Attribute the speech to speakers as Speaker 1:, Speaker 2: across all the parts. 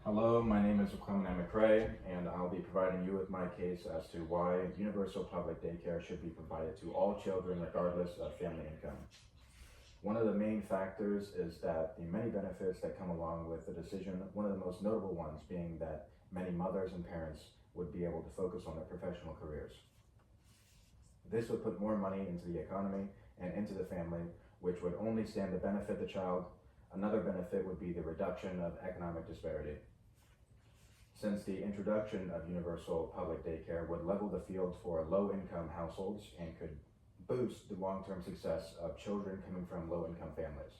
Speaker 1: Hello, my name is Aquemeni McCrae, and I'll be providing you with my case as to why universal public daycare should be provided to all children regardless of family income. One of the main factors is that the many benefits that come along with the decision, one of the most notable ones being that many mothers and parents would be able to focus on their professional careers. This would put more money into the economy and into the family, which would only stand to benefit the child. Another benefit would be the reduction of economic disparity. Since the introduction of universal public daycare would level the field for low-income households and could boost the long-term success of children coming from low-income families.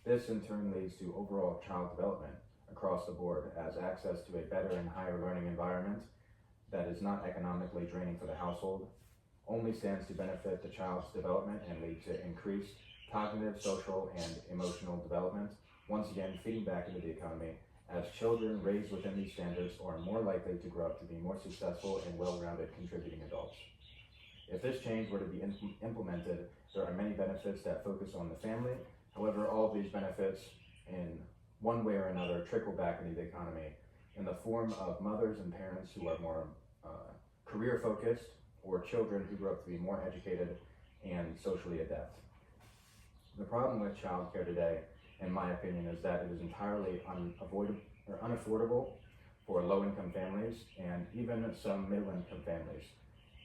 Speaker 1: This in turn leads to overall child development across the board, as access to a better and higher learning environment that is not economically draining for the household only stands to benefit the child's development and lead to increased cognitive, social, and emotional development, once again feeding back into the economy, as children raised within these standards are more likely to grow up to be more successful and well-rounded contributing adults. If this change were to be implemented, there are many benefits that focus on the family. However, all of these benefits, in one way or another, trickle back into the economy in the form of mothers and parents who are more career-focused, or children who grow up to be more educated and socially adept. The problem with childcare today, in my opinion, is that it is entirely unaffordable for low-income families and even some middle-income families.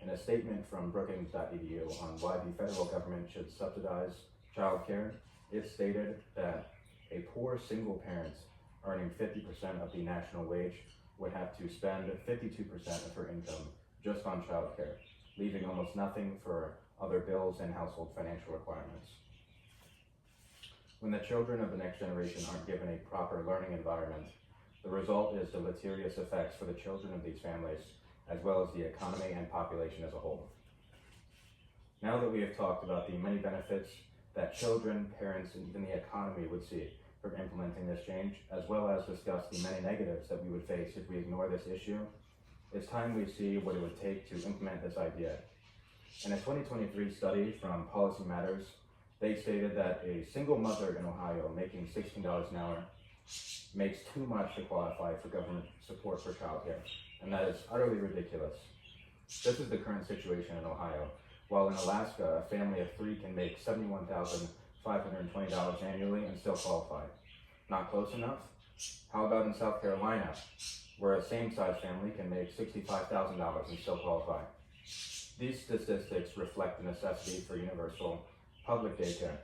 Speaker 1: In a statement from Brookings.edu on why the federal government should subsidize childcare, it stated that a poor single parent earning 50% of the national wage would have to spend 52% of her income just on childcare, leaving almost nothing for other bills and household financial requirements. When the children of the next generation aren't given a proper learning environment, the result is deleterious effects for the children of these families, as well as the economy and population as a whole. Now that we have talked about the many benefits that children, parents, and even the economy would see from implementing this change, as well as discuss the many negatives that we would face if we ignore this issue, it's time we see what it would take to implement this idea. In a 2023 study from Policy Matters, they stated that a single mother in Ohio making $16 an hour makes too much to qualify for government support for childcare, and that is utterly ridiculous. This is the current situation in Ohio, while in Alaska, a family of 3 can make $71,520 annually and still qualify. Not close enough? How about in South Carolina, where a same-size family can make $65,000 and still qualify? These statistics reflect the necessity for universal public daycare.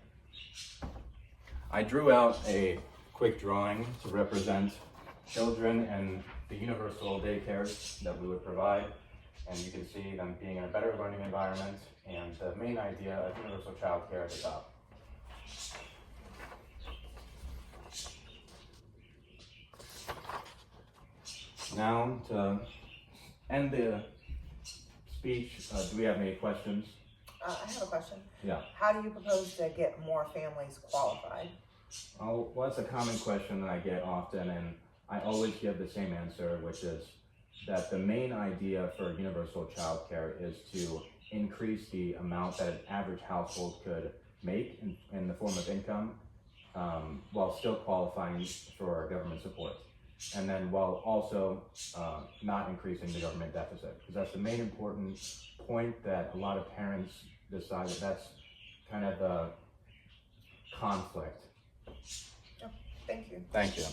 Speaker 1: I drew out a quick drawing to represent children and the universal daycares that we would provide, and you can see them being in a better learning environment and the main idea of universal childcare at the top. Now, to end the speech, do we have any questions?
Speaker 2: I have a question.
Speaker 1: Yeah.
Speaker 2: How do you propose to get more families qualified?
Speaker 1: Oh, well, that's a common question that I get often, and I always give the same answer, which is that the main idea for universal childcare is to increase the amount that an average household could make in the form of income, while still qualifying for government support. And then while also not increasing the government deficit, because that's the main important point that a lot of parents decide that that's kind of the conflict.
Speaker 2: Oh, thank you.
Speaker 1: Thank you.